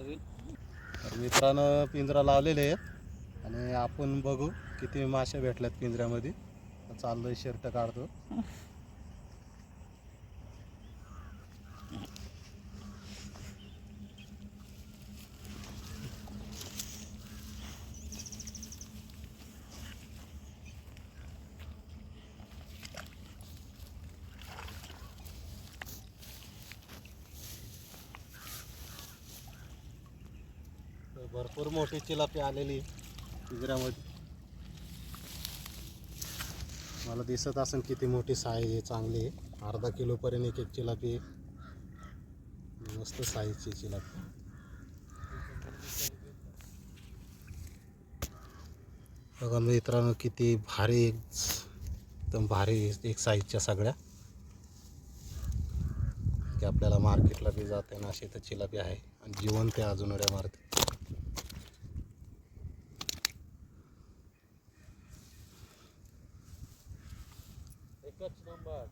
तर मित्रांनो पिंजरा लावलेले आहेत आणि आपण बघू किती मासे भेटल्यात पिंजऱ्यामध्ये. चाललोय शर्ट काढतो. भरपूर मोठी चिलापी आलेली पिंजऱ्यामध्ये. मला दिसत असेल किती मोठी साईज आहे, चांगली आहे. अर्धा किलो पर्यंत एक एक चिलापी, मस्त साईजची चिलापी. बघा मित्रांनो किती भारी, एकदम भारी एक साईजच्या सगळ्या. की आपल्याला मार्केटला बी जाते ना अशी तर चिलापी आहे आणि जिवंत आहे अजून उड्या मारते. एकच नंबर.